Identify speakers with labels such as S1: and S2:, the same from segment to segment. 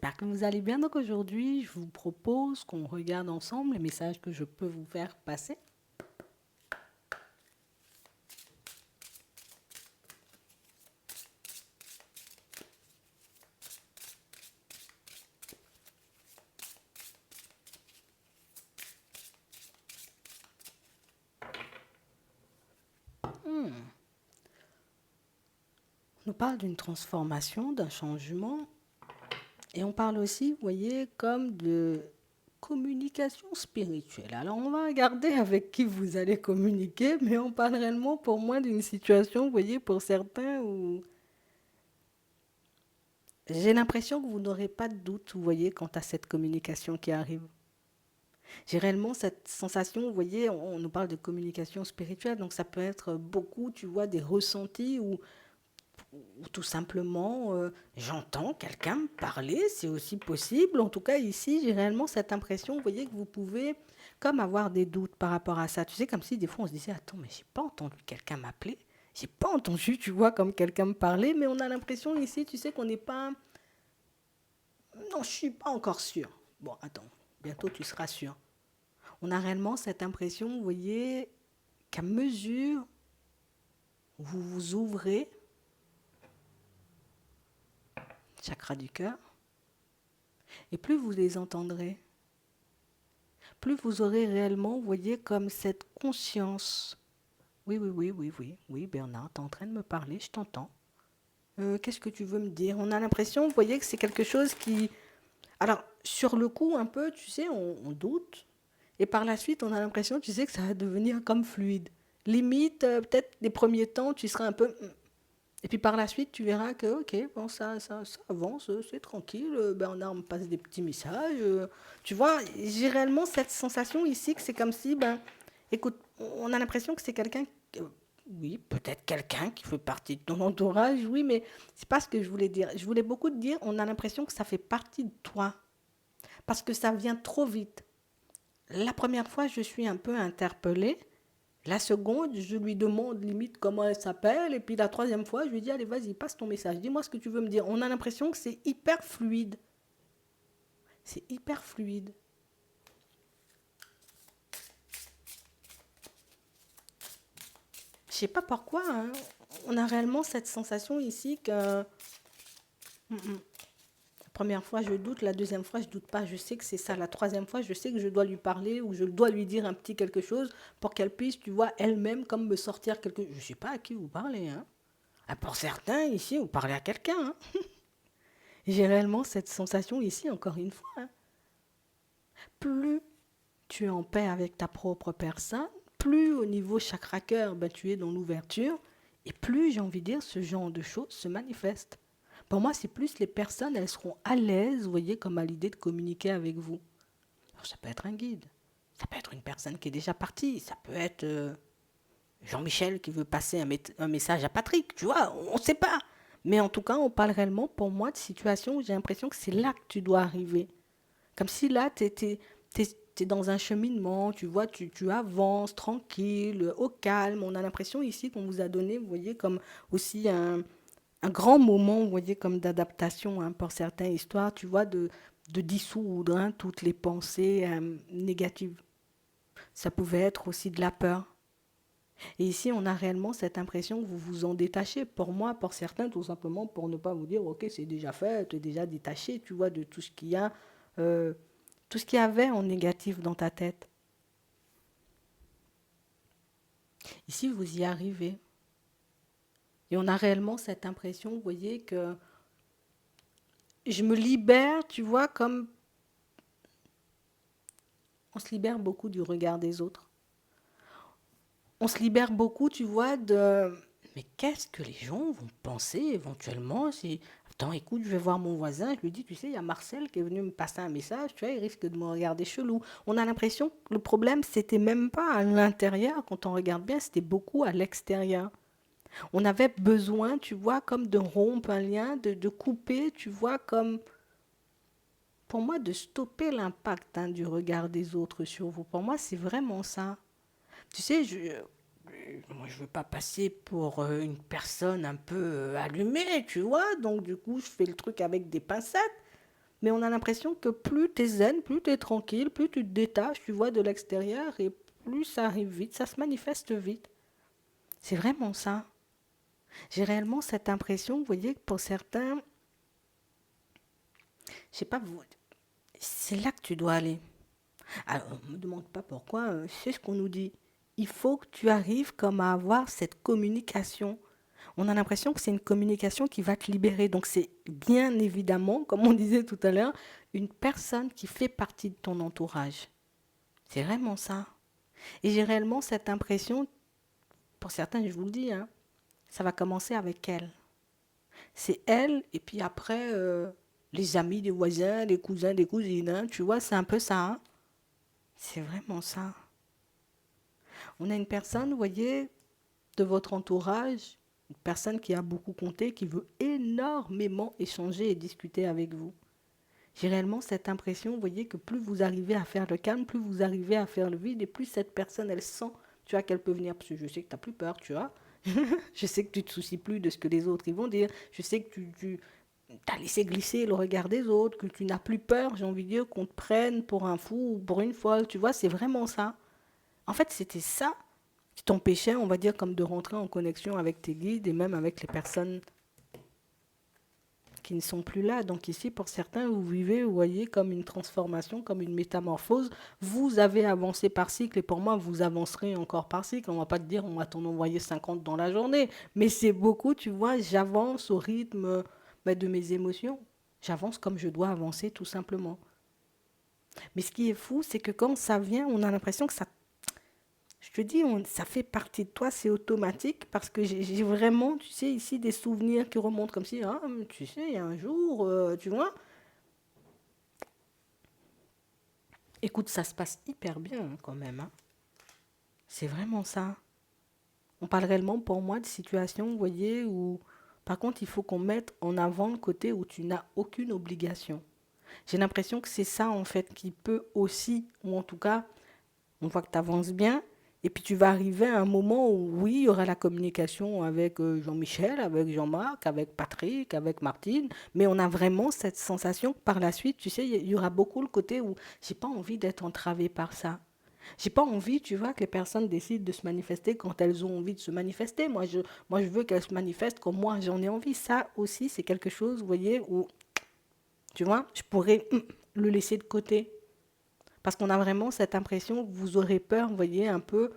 S1: j'espère que vous allez bien. Donc aujourd'hui, je vous propose qu'on regarde ensemble les messages que je peux vous faire passer. On nous parle d'une transformation, d'un changement, et on parle aussi, vous voyez, comme de communication spirituelle. Alors on va regarder avec qui vous allez communiquer, mais on parle réellement pour moi d'une situation, vous voyez, pour certains où j'ai l'impression que vous n'aurez pas de doute, vous voyez, quant à cette communication qui arrive. J'ai réellement cette sensation, vous voyez, on nous parle de communication spirituelle, donc ça peut être beaucoup, tu vois, des ressentis ou tout simplement j'entends quelqu'un me parler, c'est aussi possible. En tout cas, ici, j'ai réellement cette impression, vous voyez, que vous pouvez comme avoir des doutes par rapport à ça. Tu sais, comme si des fois on se disait, attends, mais j'ai pas entendu quelqu'un m'appeler, j'ai pas entendu, tu vois, comme quelqu'un me parler, mais on a l'impression ici, tu sais, qu'on n'est pas, non, je suis pas encore sûr. Bon, attends, bientôt tu seras sûr. On a réellement cette impression, vous voyez, qu'à mesure où vous vous ouvrez, chakra du cœur, et plus vous les entendrez, plus vous aurez réellement, vous voyez, comme cette conscience. Oui, oui, oui, oui, oui, oui, Bernard, tu es en train de me parler, je t'entends. Qu'est-ce que tu veux me dire? On a l'impression, vous voyez, que c'est quelque chose qui... Alors, sur le coup, un peu, tu sais, on doute, et par la suite, on a l'impression, tu sais, que ça va devenir comme fluide. Limite, peut-être les premiers temps, tu seras un peu... Et puis par la suite, tu verras que, ok, bon, ça avance, c'est tranquille. Bernard me passe des petits messages. Tu vois, j'ai réellement cette sensation ici que c'est comme si, ben, écoute, on a l'impression que c'est quelqu'un, oui, peut-être quelqu'un qui fait partie de ton entourage, oui, mais c'est pas ce que je voulais dire. Je voulais beaucoup te dire, on a l'impression que ça fait partie de toi, parce que ça vient trop vite. La première fois, je suis un peu interpellée. La seconde, je lui demande limite comment elle s'appelle. Et puis la troisième fois, je lui dis, allez, vas-y, passe ton message. Dis-moi ce que tu veux me dire. On a l'impression que c'est hyper fluide. C'est hyper fluide. Je sais pas pourquoi, hein. On a réellement cette sensation ici que la première fois, je doute. La deuxième fois, je doute pas. Je sais que c'est ça. La troisième fois, je sais que je dois lui parler ou je dois lui dire un petit quelque chose pour qu'elle puisse, tu vois, elle-même, comme me sortir quelque chose. Je sais pas à qui vous parlez, hein. Ah, pour certains, ici, vous parlez à quelqu'un, hein. J'ai réellement cette sensation ici, encore une fois, hein. Plus tu es en paix avec ta propre personne, plus au niveau chakra-cœur, ben, tu es dans l'ouverture, et plus, j'ai envie de dire, ce genre de choses se manifeste. Pour moi, c'est plus les personnes, elles seront à l'aise, vous voyez, comme à l'idée de communiquer avec vous. Alors, ça peut être un guide, ça peut être une personne qui est déjà partie, ça peut être Jean-Michel qui veut passer un message à Patrick, tu vois, on ne sait pas. Mais en tout cas, on parle réellement, pour moi, de situations où j'ai l'impression que c'est là que tu dois arriver. Comme si là, tu es dans un cheminement, tu vois, tu avances tranquille, au calme. On a l'impression ici qu'on vous a donné, vous voyez, comme aussi un grand moment, vous voyez, comme d'adaptation, hein, pour certaines histoires, tu vois, de dissoudre, hein, toutes les pensées négatives. Ça pouvait être aussi de la peur. Et ici, on a réellement cette impression que vous vous en détachez. Pour moi, pour certains, tout simplement pour ne pas vous dire, ok, c'est déjà fait, tu es déjà détaché, tu vois, de tout ce qu'il y a, euh, tout ce qu'il y avait en négatif dans ta tête. Ici, vous y arrivez. Et on a réellement cette impression, vous voyez, que je me libère, tu vois, comme on se libère beaucoup du regard des autres. On se libère beaucoup, tu vois, de... Mais qu'est-ce que les gens vont penser éventuellement si... Attends, écoute, je vais voir mon voisin, je lui dis, tu sais, il y a Marcel qui est venu me passer un message, tu vois, il risque de me regarder chelou. On a l'impression que le problème, c'était même pas à l'intérieur, quand on regarde bien, c'était beaucoup à l'extérieur. On avait besoin, tu vois, comme de rompre un lien, de couper, tu vois, comme, pour moi, de stopper l'impact, hein, du regard des autres sur vous. Pour moi, c'est vraiment ça. Tu sais, moi, je veux pas passer pour une personne un peu allumée, tu vois. Donc, du coup, je fais le truc avec des pincettes. Mais on a l'impression que plus tu es zen, plus tu es tranquille, plus tu te détaches, tu vois, de l'extérieur, et plus ça arrive vite, ça se manifeste vite. C'est vraiment ça. J'ai réellement cette impression, vous voyez, que pour certains, je sais pas, c'est là que tu dois aller. Alors, on ne me demande pas pourquoi, c'est ce qu'on nous dit. Il faut que tu arrives comme à avoir cette communication. On a l'impression que c'est une communication qui va te libérer. Donc c'est bien évidemment, comme on disait tout à l'heure, une personne qui fait partie de ton entourage. C'est vraiment ça. Et j'ai réellement cette impression, pour certains, je vous le dis, hein, ça va commencer avec elle. C'est elle, et puis après, les amis des voisins, les cousins, des cousines, hein, tu vois, c'est un peu ça. Hein. C'est vraiment ça. On a une personne, vous voyez, de votre entourage, une personne qui a beaucoup compté, qui veut énormément échanger et discuter avec vous. J'ai réellement cette impression, vous voyez, que plus vous arrivez à faire le calme, plus vous arrivez à faire le vide, et plus cette personne, elle sent, tu vois, qu'elle peut venir. Parce que je sais que tu n'as plus peur, tu vois. Je sais que tu ne te soucies plus de ce que les autres ils vont dire. Je sais que tu as laissé glisser le regard des autres, que tu n'as plus peur, j'ai envie de dire, qu'on te prenne pour un fou ou pour une folle. Tu vois, c'est vraiment ça. En fait, c'était ça qui t'empêchait, on va dire, comme de rentrer en connexion avec tes guides et même avec les personnes qui ne sont plus là. Donc ici, pour certains, vous vivez, vous voyez, comme une transformation, comme une métamorphose. Vous avez avancé par cycle et pour moi, vous avancerez encore par cycle. On ne va pas te dire, on va t'en envoyer 50 dans la journée. Mais c'est beaucoup, tu vois, j'avance au rythme de mes émotions. J'avance comme je dois avancer, tout simplement. Mais ce qui est fou, c'est que quand ça vient, on a l'impression que ça, je te dis, ça fait partie de toi, c'est automatique parce que j'ai vraiment, tu sais, ici des souvenirs qui remontent comme si, ah, tu sais, il y a un jour, tu vois. Écoute, ça se passe hyper bien hein, quand même. Hein. C'est vraiment ça. On parle réellement pour moi de situations, vous voyez, où par contre, il faut qu'on mette en avant le côté où tu n'as aucune obligation. J'ai l'impression que c'est ça en fait qui peut aussi, ou en tout cas, on voit que tu avances bien. Et puis tu vas arriver à un moment où oui, il y aura la communication avec Jean-Michel, avec Jean-Marc, avec Patrick, avec Martine, mais on a vraiment cette sensation que par la suite, tu sais, il y aura beaucoup le côté où j'ai pas envie d'être entravée par ça. J'ai pas envie, tu vois, que les personnes décident de se manifester quand elles ont envie de se manifester. Moi, je veux qu'elles se manifestent comme moi, j'en ai envie. Ça aussi, c'est quelque chose, vous voyez, où, tu vois, je pourrais le laisser de côté. Parce qu'on a vraiment cette impression que vous aurez peur, vous voyez, un peu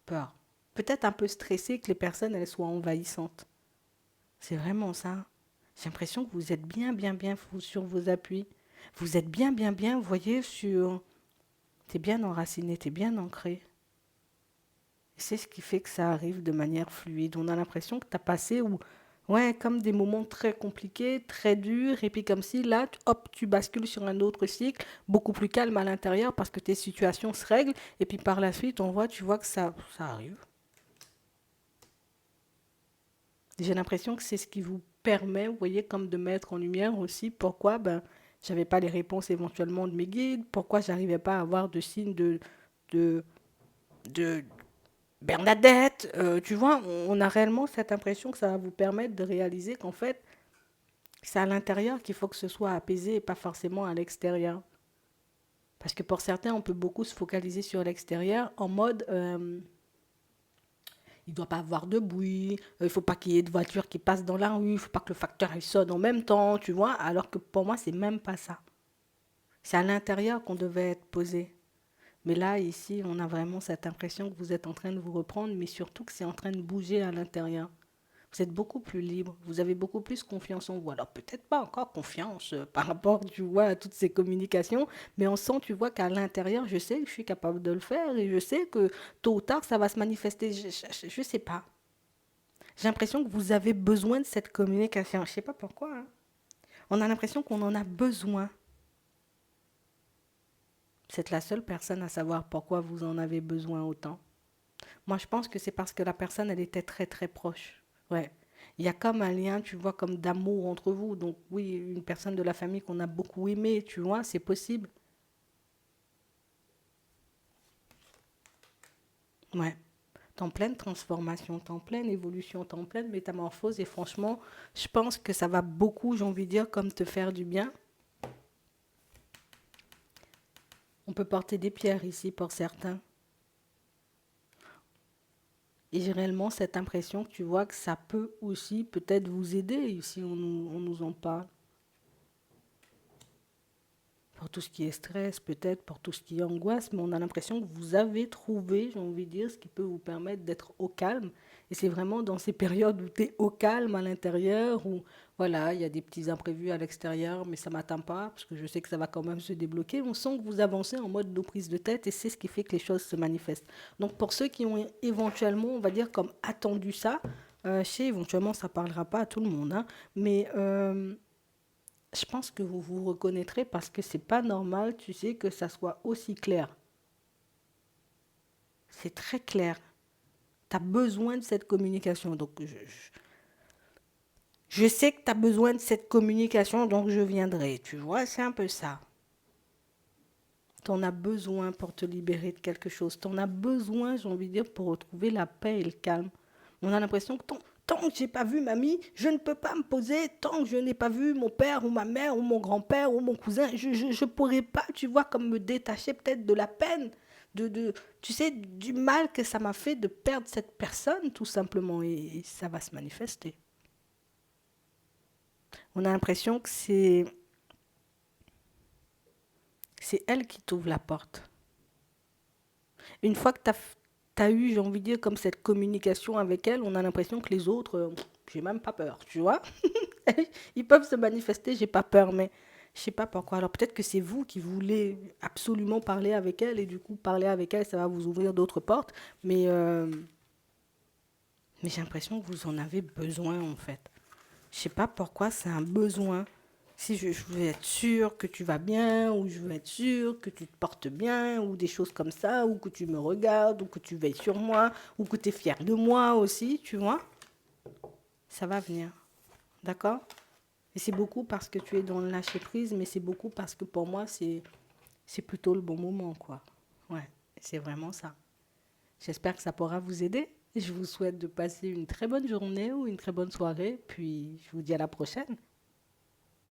S1: peur. Peut-être un peu stressé que les personnes, elles soient envahissantes. C'est vraiment ça. J'ai l'impression que vous êtes bien, bien, bien sur vos appuis. Vous êtes bien, bien, bien, vous voyez, sur... T'es bien enraciné, t'es bien ancré. Et c'est ce qui fait que ça arrive de manière fluide. On a l'impression que t'as passé ou ouais, comme des moments très compliqués, très durs, et puis comme si là, hop, tu bascules sur un autre cycle, beaucoup plus calme à l'intérieur parce que tes situations se règlent, et puis par la suite, tu vois que ça arrive. J'ai l'impression que c'est ce qui vous permet, vous voyez, comme de mettre en lumière aussi pourquoi ben, j'avais pas les réponses éventuellement de mes guides, pourquoi j'arrivais pas à avoir de signes de, de Bernadette, tu vois, on a réellement cette impression que ça va vous permettre de réaliser qu'en fait, c'est à l'intérieur qu'il faut que ce soit apaisé et pas forcément à l'extérieur. Parce que pour certains, on peut beaucoup se focaliser sur l'extérieur en mode il ne doit pas avoir de bruit, il ne faut pas qu'il y ait de voitures qui passent dans la rue, il ne faut pas que le facteur il sonne en même temps, tu vois. Alors que pour moi, c'est même pas ça. C'est à l'intérieur qu'on devait être posé. Mais là, ici, on a vraiment cette impression que vous êtes en train de vous reprendre, mais surtout que c'est en train de bouger à l'intérieur. Vous êtes beaucoup plus libre, vous avez beaucoup plus confiance en vous. Alors peut-être pas encore confiance par rapport, tu vois, à toutes ces communications, mais on sent, tu vois, qu'à l'intérieur, je sais que je suis capable de le faire et je sais que tôt ou tard, ça va se manifester. Je sais pas. J'ai l'impression que vous avez besoin de cette communication. Je sais pas pourquoi. Hein. On a l'impression qu'on en a besoin. Vous êtes la seule personne à savoir pourquoi vous en avez besoin autant. Moi, je pense que c'est parce que la personne, elle était très, très proche. Ouais. Il y a comme un lien, tu vois, comme d'amour entre vous. Donc, oui, une personne de la famille qu'on a beaucoup aimée, tu vois, c'est possible. Ouais. T'es en pleine transformation, t'es en pleine évolution, t'es en pleine métamorphose. Et franchement, je pense que ça va beaucoup, j'ai envie de dire, comme te faire du bien. On peut porter des pierres ici pour certains. Et j'ai réellement cette impression que tu vois que ça peut aussi peut-être vous aider si on nous en parle. Pour tout ce qui est stress, peut-être, pour tout ce qui est angoisse, mais on a l'impression que vous avez trouvé, j'ai envie de dire, ce qui peut vous permettre d'être au calme. Et c'est vraiment dans ces périodes où tu es au calme à l'intérieur, où voilà, il y a des petits imprévus à l'extérieur, mais ça ne m'atteint pas, parce que je sais que ça va quand même se débloquer. On sent que vous avancez en mode de prise de tête, et c'est ce qui fait que les choses se manifestent. Donc pour ceux qui ont éventuellement, on va dire, comme attendu ça, je sais, éventuellement, ça ne parlera pas à tout le monde, hein, mais je pense que vous vous reconnaîtrez parce que c'est pas normal, tu sais, que ça soit aussi clair. C'est très clair. Tu as besoin de cette communication. Donc, je sais que tu as besoin de cette communication, donc je viendrai. Tu vois, c'est un peu ça. Tu en as besoin pour te libérer de quelque chose. Tu en as besoin, j'ai envie de dire, pour retrouver la paix et le calme. On a l'impression que tant que j'ai pas vu mamie, je ne peux pas me poser. Tant que je n'ai pas vu mon père ou ma mère ou mon grand-père ou mon cousin, je pourrais pas, tu vois, comme me détacher peut-être de la peine, tu sais, du mal que ça m'a fait de perdre cette personne, tout simplement. Et ça va se manifester. On a l'impression que c'est elle qui t'ouvre la porte. Une fois que tu as eu, j'ai envie de dire, comme cette communication avec elle, on a l'impression que les autres, j'ai même pas peur, tu vois. Ils peuvent se manifester, j'ai pas peur, mais je sais pas pourquoi. Alors peut-être que c'est vous qui voulez absolument parler avec elle et du coup parler avec elle, ça va vous ouvrir d'autres portes, mais j'ai l'impression que vous en avez besoin en fait. Je sais pas pourquoi c'est un besoin. Si je veux être sûr que tu vas bien, ou je veux être sûr que tu te portes bien, ou des choses comme ça, ou que tu me regardes, ou que tu veilles sur moi, ou que tu es fier de moi aussi, tu vois, ça va venir. D'accord? Et c'est beaucoup parce que tu es dans le lâcher prise, mais c'est beaucoup parce que pour moi, c'est plutôt le bon moment, quoi. Ouais, c'est vraiment ça. J'espère que ça pourra vous aider. Je vous souhaite de passer une très bonne journée ou une très bonne soirée, puis je vous dis à la prochaine.